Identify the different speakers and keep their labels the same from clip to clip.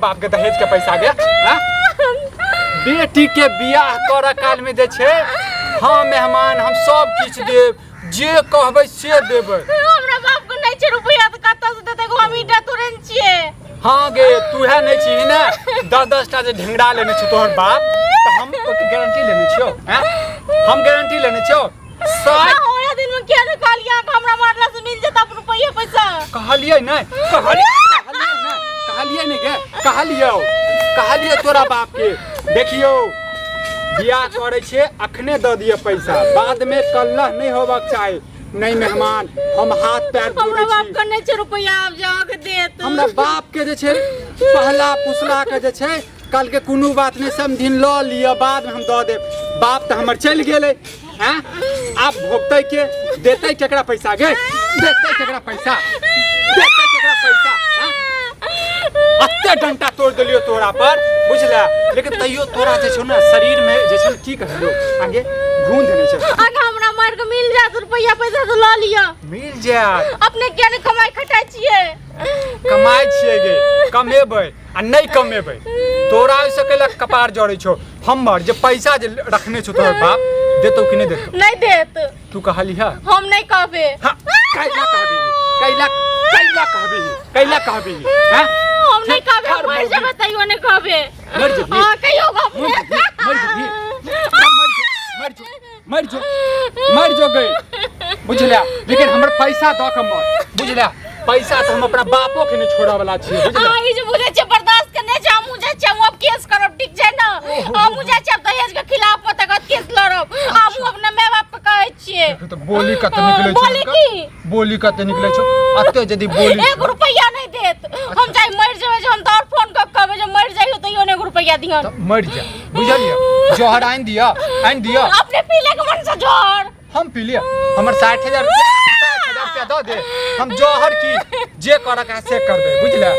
Speaker 1: बाप के दहेज के पैसा गे बेटी के बियाह कर काल में दे छे हाँ मेहमान हम सब किछ देब जे कहबै से देबै
Speaker 2: हमरा बाप को नहीं छे रुपया त कत से देते को हम ईटा तुरंत छिए
Speaker 1: हाँ गे तू है नहीं छी ना 10-10 टा जे ढिंगड़ा लेने छ तोहर बाप त हम गारंटी लेने छियो हैं हम गारंटी लेने छियो
Speaker 2: ओरा दिन में क्या निकालिया हमरा मारला से मिल जता रुपया पैसा
Speaker 1: कहलिए नहीं कहलिए नहीं गे कहलिए तोरा बाप के देखियो बियाह करे छे अखने द दिए पैसा बाद में कल्लह नहीं होबाक चाही नहीं मेहमान हम हाथ पैर जोड़े छी
Speaker 2: हमरा बाप के नहीं छे रुपया आप जाओ के देत
Speaker 1: हमरा बाप के जे छे पहला पुसला के जे छे कल के कोनो बात नहीं समझिन ल लिया बाद में हम द देब बाप त हमर चल गेले हैं आप भोगतै के देतै केकरा पैसा गे देतै केकरा पैसा हैं अत्ते डंटा तोड़ दिलियो तोरा पर बुझला लेकिन तैयो तोरा जे छौ ना शरीर में जे छौ की कहलो आगे गूंज नहीं छौ
Speaker 2: आगे हमरा मार के मिल जात रुपया पैसा तो ला लिया
Speaker 1: मिल जात
Speaker 2: अपने क्या ने कमाई खटाई छिए
Speaker 1: कमाई छिए गे कमेबै आ नहीं कमेबै तोरा से केला कपार जड़ै छौ हमर जे पैसा जे रखने छौ तोहर बाप देतौ कि नहीं देतौ
Speaker 2: नहीं देत
Speaker 1: तू कहली है
Speaker 2: हम नहीं कहबे
Speaker 1: कैला कहबी हैं
Speaker 2: हम नहीं कहबे मर जाबे तइयो नहीं कहबे हां कहियो
Speaker 1: मर जो गई बुझला लेकिन हमर पैसा द के मर बुझला पैसा तो हम अपना बापो के नहीं छोड़ा वाला छी बुझला
Speaker 2: हां ई जे बुझे छ बर्दाश्त करने छ हम मुझे छ अब केस करब ठीक छै ना हम मुझे छ दहेज के खिलाफ पता केस लड़ब हम अपना माय बाप के कहै छिए
Speaker 1: तो बोली कत निकलै छ बोली कत निकलै छ अते जदी बोली
Speaker 2: 1 रुपया नहीं देत हम चाहे मर जेबै जे हम तो और फोन क कहबै जे मर जाइयो तइयो 1 रुपया दिहन
Speaker 1: मर जा बुझलिए जोहर आइन दिया
Speaker 2: अपने पी ले के मन से जोहर
Speaker 1: हम पी लिया हमर 60,000 रुपया दो दे हम जोहर की जे कर के से करबे बुझला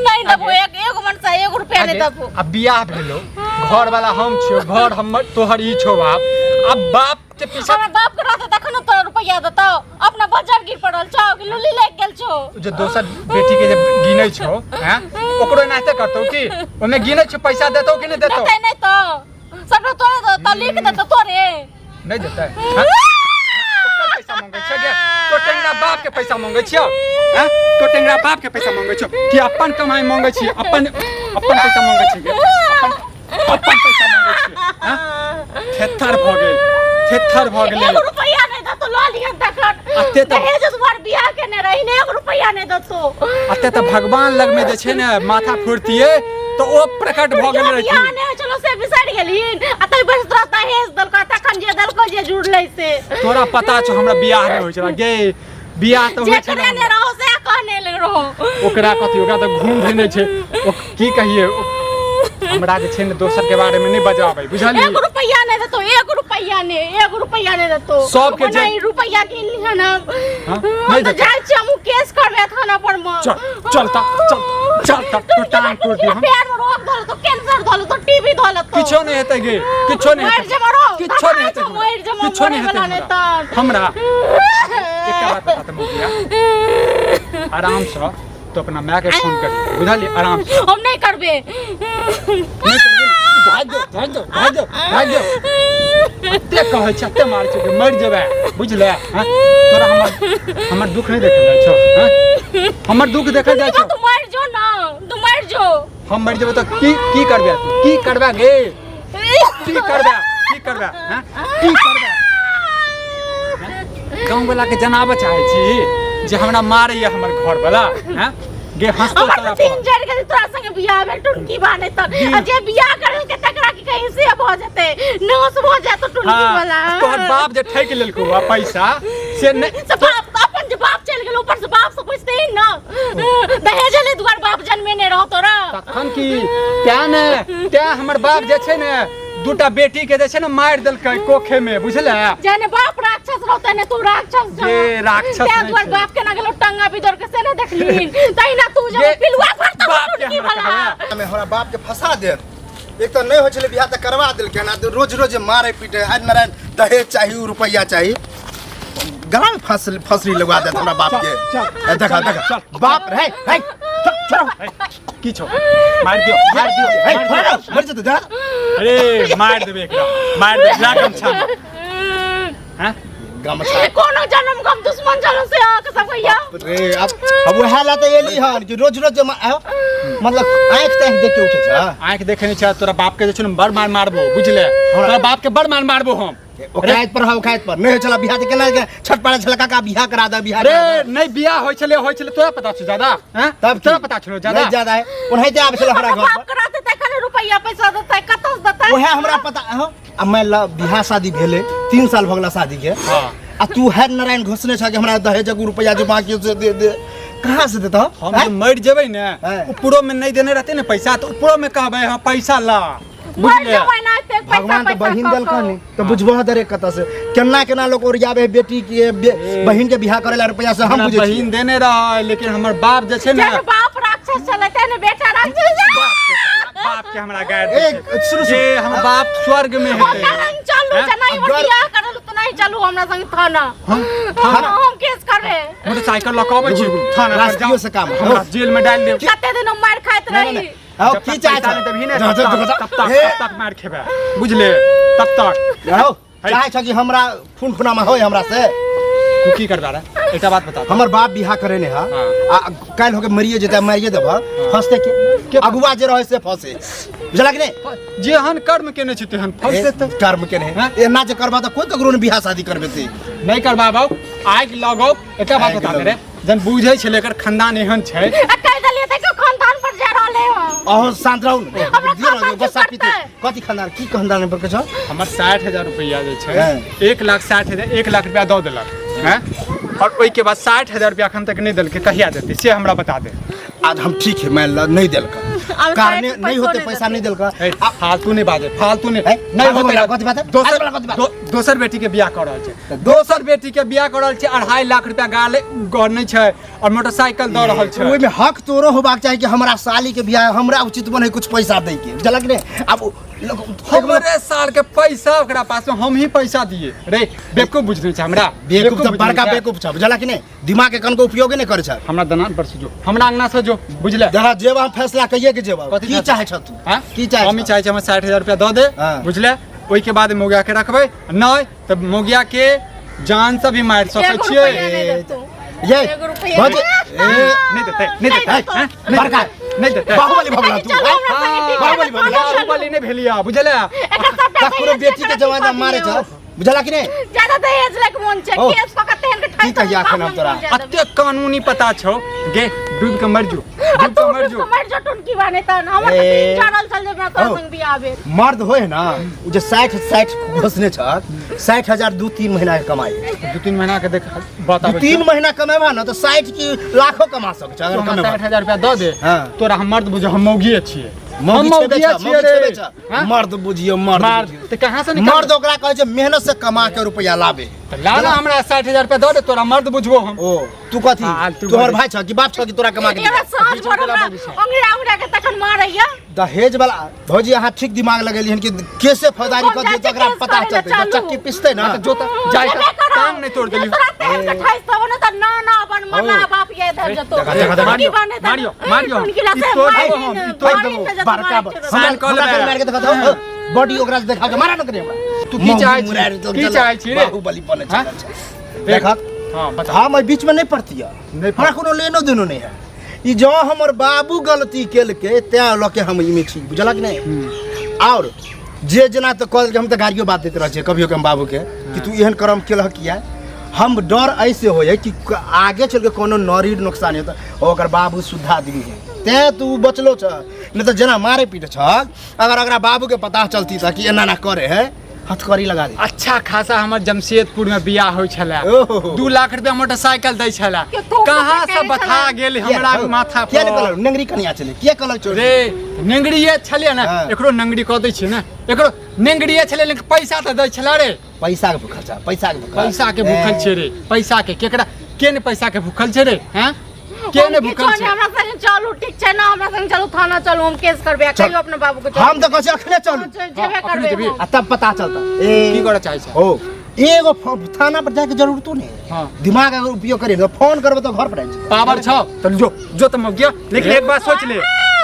Speaker 2: नहीं दबो एक मन से 1 रुपया नहीं दबो
Speaker 1: अब बियाह भेलो घर वाला हम छियो घर हमर तोहर ई छो बाप अब बाप के पीछे
Speaker 2: हमरा बाप के रहत तखन तो रुपया देतो अपना बाजार गिर पड़ल छौ कि लुली लेक गेल छौ
Speaker 1: जो दोसर बेटी के जे गिनै छौ हैं ओकरो एनाते करतौ की ओमे गिनै छौ पैसा देतौ कि नहीं देतौ
Speaker 2: नहीं तो सब तोरे तो लिख देतौ तोरे
Speaker 1: नहीं देतै पैसा मांगे छ गे तो टेंगरा बाप के पैसा मांगे छियो हैं तो टेंगरा बाप के पैसा मांगे छ कि अपन कमाई मांगे छी अपन पैसा मांगे छी गे अपन पैसा मांगे छी हैं थेथर भ गेल
Speaker 2: 1 रुपया नहीं दतो ला लिया तखन
Speaker 1: अते त
Speaker 2: दहेज तुम्हार बियाह के ने रही ने 1 रुपया नहीं दतो
Speaker 1: अते त भगवान लग में जे छै ने माथा फुरतिए तो ओ प्रकट भ गेल रही
Speaker 2: बियाह ने चलो से बिसर गेलिन अतै बस रहता है दल का तखन जे दल को जे जुड़लै से
Speaker 1: तोरा पता छ हमरा बियाह नहीं होय छला गे बियाह तो होय छला
Speaker 2: जे ने रहो से कहने ले रहो
Speaker 1: ओकरा कथि ओकरा तो घूम देने छै ओ की कहिए हमरा जे छै ने दोसर के बारे में नहीं बजाबै बुझलिए
Speaker 2: 1 रुपया नहीं देतो 1 रुपया नहीं देतो
Speaker 1: सब के जे
Speaker 2: रुपया के लिहन
Speaker 1: नहीं
Speaker 2: तो जाय छी हम केस करबे थाना पर में
Speaker 1: चल तो टांग तोड़ दे हम
Speaker 2: पैर में रोग धल तो कैंसर धल तो टीबी धल तो
Speaker 1: किछो नहीं हेतै गे किछो नहीं हेतै हमरा एक बात बता मुखिया आराम से तो अपना मां के फोन कर बुझलिए आराम से
Speaker 2: हम नहीं करबे
Speaker 1: भाग दो ते कहै छ ते मार छ मर जेबे बुझले हां तोरा हमर दुख नहीं देखल जाय छ हां हमर दुख देखल जाय छ
Speaker 2: तू मर जो
Speaker 1: हम मर जेबे तो की करबे तू की करबे गे की करबे हां की करबे गांव वाला के जनाब चाहे छी जे हमरा मारैया हमर घर वाला हैं गे हंसतो तोरा
Speaker 2: तीन जड़ के तोरा संग बियाह में टुनकी बाने त जे बियाह करल के तकरा की कहीं से भ जते नस भ जात टुनकी वाला
Speaker 1: तोहर बाप जे ठक लेलको पैसा से नहीं
Speaker 2: सब अपन जे बाप चल गेल ऊपर से बाप से पूछते ही ना दहेज ले दुआर बाप जन्मे ने रह तोरा
Speaker 1: तखन की त्या हमर बाप जे छै ने दूटा बेटी के जे छै ने मार देलकै कोखे में बुझले
Speaker 2: जाने बाप राक्षस रहते ने तू राक्षस
Speaker 1: जे राक्षस
Speaker 2: त्या दुआर बाप के ना गेलो टंगा बिदर के से ने देखलीन तई ना तू जब पिलुआ फट
Speaker 1: बाप के हमरा
Speaker 3: हमें हमरा बाप के फंसा दे एक तो नहीं हो छले बियाह त करवा देल के ना रोज मारे पीटे आज नारायण दहेज चाहिए रुपया चाहिए गला में फसरी लगवा दे हमरा बाप के देखा बाप रे
Speaker 1: की छो मार दियो
Speaker 3: मर जते जा
Speaker 1: अरे मार देबे एकरा मार दे ला गमछा हां
Speaker 3: गमछा
Speaker 2: कोनो जन्म कम दुश्मन चलो से कसम भैया
Speaker 3: रे अब वह ला त एली हन कि रोज मतलब आंख देख के उठे छ
Speaker 1: आंख देखे नहीं छ तोरा बाप के जे छ न बड़ मार मारबो बुझले तोरा बाप के बड़ मार मारबो हम
Speaker 3: ओकायत पर ओकायत पर नहीं चला बियाह केना छठ पाड़ा छलका का बियाह करा दा बियाह
Speaker 1: रे नहीं बियाह होय छले तोरा पता छ ज्यादा हैं
Speaker 3: तब
Speaker 1: तोरा पता छलो ज्यादा
Speaker 3: नहीं ज्यादा है उन्हें आब छला हमरा घर
Speaker 2: बाप कराते त कने रुपया पैसा देतै कतौ देतै
Speaker 3: ओहे हमरा पता अब मैं बियाह शादी भेले 3 साल भगला शादी के
Speaker 1: हां
Speaker 3: आ तू हर नारायण घोषणे छ कि हमरा दहेज के रुपया जो बाकी से दे कहां से देता
Speaker 1: हम तो मर जेबै ने ऊपरो में नहीं देने रहते ने पैसा तो ऊपरो में कहबै हां पैसा ला बुझले
Speaker 3: भगवान तो बहिन दल कहनी तो बुझबह दरे कत से केना लोग ओरियाबे बेटी के बहिन के बियाह करेला रुपया से हम बुझे
Speaker 1: बहिन देने रह लेकिन हमर बाप जे छै ने
Speaker 2: बाप राक्षस चलते ने बेटा राक्षस
Speaker 1: बाप के हमरा गायर शुरू से हम बाप स्वर्ग में हेते
Speaker 2: चलू जना बियाह करल त नहीं चलू हमरा संग थाना हम केस करबे
Speaker 1: मोटरसाइकिल लकाबै छी थाना पर
Speaker 3: रास्तियों से काम
Speaker 1: हमरा जेल में डाल दे
Speaker 2: कते दिन मार खाइत रही
Speaker 3: आओ की चाहे छ
Speaker 1: तभी ने तब तक मार खेबे बुझले तब तक
Speaker 3: आओ चाहे छ कि हमरा खून खुनामा होय हमरा से
Speaker 1: तू की करबा रे एकटा बात बता
Speaker 3: हमर बाप बियाह करे ने हा आ काल होके मरिए जेता मारिए देबा फंसते के अगुआ जे रहे से फंसे बुझला कि नहीं
Speaker 1: जेहन कर्म केने छै तेहन फंसते त
Speaker 3: कर्म केने एना जे करबा त कोई ककरो ने बियाह शादी करबे ते
Speaker 1: नहीं करबाबो आग लगाओ एकटा बात बता दे रे जन बुझै छै लेकर खानदान एहन छै
Speaker 2: कह दलिए त के खानदान पर जा रहले हो
Speaker 3: अहो शांत रहू दियो बसा पीते कथि खानदान की खानदान पर के छ
Speaker 1: हमर 60000 रुपया जे छै 1,60,000 1 लाख रुपया दो देलक हैं और ओई के बाद 60000 रुपया अखन तक नहीं देलके कहिया देते से हमरा बता दे
Speaker 3: आज हम ठीक है मैं नहीं देलका कारणे नहीं होते पैसा नहीं देलका
Speaker 1: फालतू नहीं बाजे फालतू नहीं होते
Speaker 3: कथि बात
Speaker 1: दोसर बेटी के बियाह कर रहल छै दोसर बेटी के बियाह कर रहल छै 2.5 लाख रुपया गाले गरनै छै और मोटरसाइकिल द रहल छै
Speaker 3: ओइ में हक तोरो होबाक चाही कि हमरा साली के बियाह हमरा उचित बने कुछ पैसा दे के बुझलक ने अब
Speaker 1: हमरे साल के पैसा ओकरा पास में हम ही पैसा दिए रे बेवकूफ बुझने छै हमरा
Speaker 3: बेवकूफ त बड़का बेवकूफ छ बुझला कि ने दिमाग के कनको उपयोग नहीं करे छ
Speaker 1: हमरा दनान पर से जो हमरा अंगना से जो बुझले
Speaker 3: जहाँ जेबा फैसला कहिए के जेबा की चाहे छ तू
Speaker 1: हां
Speaker 3: की चाहे
Speaker 1: हम ही चाहे छै हम 60000 रुपया द दे बुझले ओई के बाद मोगिया के रखबै नहीं तब मोगिया के जान से भी मार सकै छियै
Speaker 3: ये
Speaker 1: नहीं देते बड़का नहीं देते
Speaker 3: बाहुबली भगला तू
Speaker 1: बाहुबली नहीं भेलिया बुझले
Speaker 3: ककरो बेटी के जवाना मारे छ बुझला कि नहीं
Speaker 2: ज्यादा दहेज लक मन छै केस पकते हैं के
Speaker 3: की कहिया खन हम तोरा
Speaker 1: अत्ते कानूनी पता छौ गे डूब के मर जो
Speaker 2: टुनकी बाने त हमर 3 चैनल चल जेबा तो संग बियाह बे
Speaker 3: मर्द होय ना उ जे 60 घोषणे छ 60000 2-3 महीना के कमाई
Speaker 1: 2-3 महीना के देख बताबै
Speaker 3: 3 महीना कमेबा ना तो 60 की लाखों कमा सक छ अगर कमेबा
Speaker 1: 60000 रुपया द दे तोरा हम मर्द बुझ हम मौगिए छियै
Speaker 3: मर्द बुझियो मर्द
Speaker 1: त कहां से
Speaker 3: मर्द ओकरा कहै छै मेहनत से कमा के रुपया लाबे
Speaker 1: लाना हमरा 60000 रुपया द दे तोरा मर्द बुझबो हम
Speaker 3: ओ तू कथि तोहर भाई छ कि बाप छ कि तोरा कमा के
Speaker 2: एरा साँझ भर अंगड़ा के तखन मारैया
Speaker 3: दहेज वाला भौजी अहाँ ठीक दिमाग लगेलिहन कि कैसे फौजदारी कर दिए तकरा पता चलते जब चक्की पिसते ना
Speaker 1: जो जाय टांग नहीं तोड़ देली
Speaker 2: ना अपन मना बाप ये इधर जतो
Speaker 1: मारियो
Speaker 2: तोड़ देबो
Speaker 3: बड़का हम कॉल मार के देखा बॉडी ओकरा देखा के मारा न करे
Speaker 1: तू की चाहे छी रे
Speaker 3: बाहुबली बने छ देखा हां बता हां मैं बीच में नहीं पड़ती है हमरा कोनो लेनो देनो नहीं है ई जो हमर बाबू गलती केल के त्या लके हम इमे छी बुझला कि नहीं और जे जना तो कॉल के हम तो गाड़ियों बात देते रह छे कभियो के हम बाबू के कि तू एहन करम केलह किया हम डर ऐसे होय कि आगे चल के कोनो नरी नुकसान होता ओकर बाबू सुधा आदमी है ते तू बचलो छ नहीं तो जना मारे पीटे छ अगर अगरा बाबू के पता चलती था कि एना ना करे है हथकड़ी लगा दे
Speaker 1: अच्छा खासा हमर जमशेदपुर में बियाह होय छला 2 लाख रुपया मोटरसाइकिल दै छला कहां से बता गेल हमरा माथा पर
Speaker 3: के कहलो नंगरी कनिया चले के कहलो चोर
Speaker 1: रे नंगड़ीए छले ना एकरो नंगड़ी क दै छी ना एकरो नंगड़ीए छले लेकिन पैसा त दै छला रे
Speaker 3: पैसा के भूखल छ पैसा के
Speaker 1: भूखल छै रे पैसा के केकरा के ने पैसा के भूखल छै रे हैं के ने भूखल छै
Speaker 2: हमरा संग चलू ठीक छै ना हमरा संग चलू थाना चलू हम केस करबे कहियो अपने बाबू के
Speaker 3: हम तो कहै अखने चलू
Speaker 2: जेबे करबे
Speaker 3: आ तब पता चलता
Speaker 1: की करे चाहे छै
Speaker 3: ओ एगो थाना पर जाके जरूरतो नहीं है।
Speaker 1: हाँ।
Speaker 3: दिमाग अगर उपयोग करें तो फोन करबे तो घर पर आ जाए।
Speaker 1: पावर छ तो जो तुम गया, लेकिन एक बात सोच ले,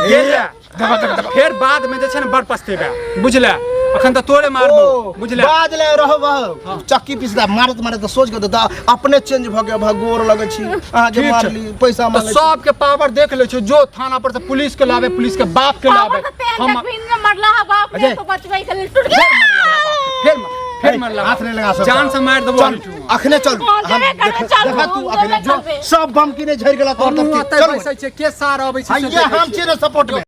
Speaker 1: गेल फिर बाद में जे छै ने बड़ पछतेबे, बुझले? अखन तो तोरे मारबो, बुझले?
Speaker 3: बाज ले रहब चक्की पिसदा मारत मारत तो सोच के तो अपने चेंज भ गया, भगोर लगे छी अहाँ के मारली पैसा मांगे।
Speaker 1: तो सब के पावर देख ले छो, जो थाना पर से पुलिस के लावे, पुलिस के बाप के लावे।
Speaker 2: हम मरला बाप ने तो बचबै के लिए टूट गया।
Speaker 1: फिर मरला,
Speaker 3: हाथ नहीं लगा सकता,
Speaker 1: जान से मार देबो।
Speaker 3: अखने चल हम देखा तू अखने जो सब बम किने झड़ गेला तोर तक चल
Speaker 1: के सार आबै छै,
Speaker 3: हम छियै सपोर्ट में।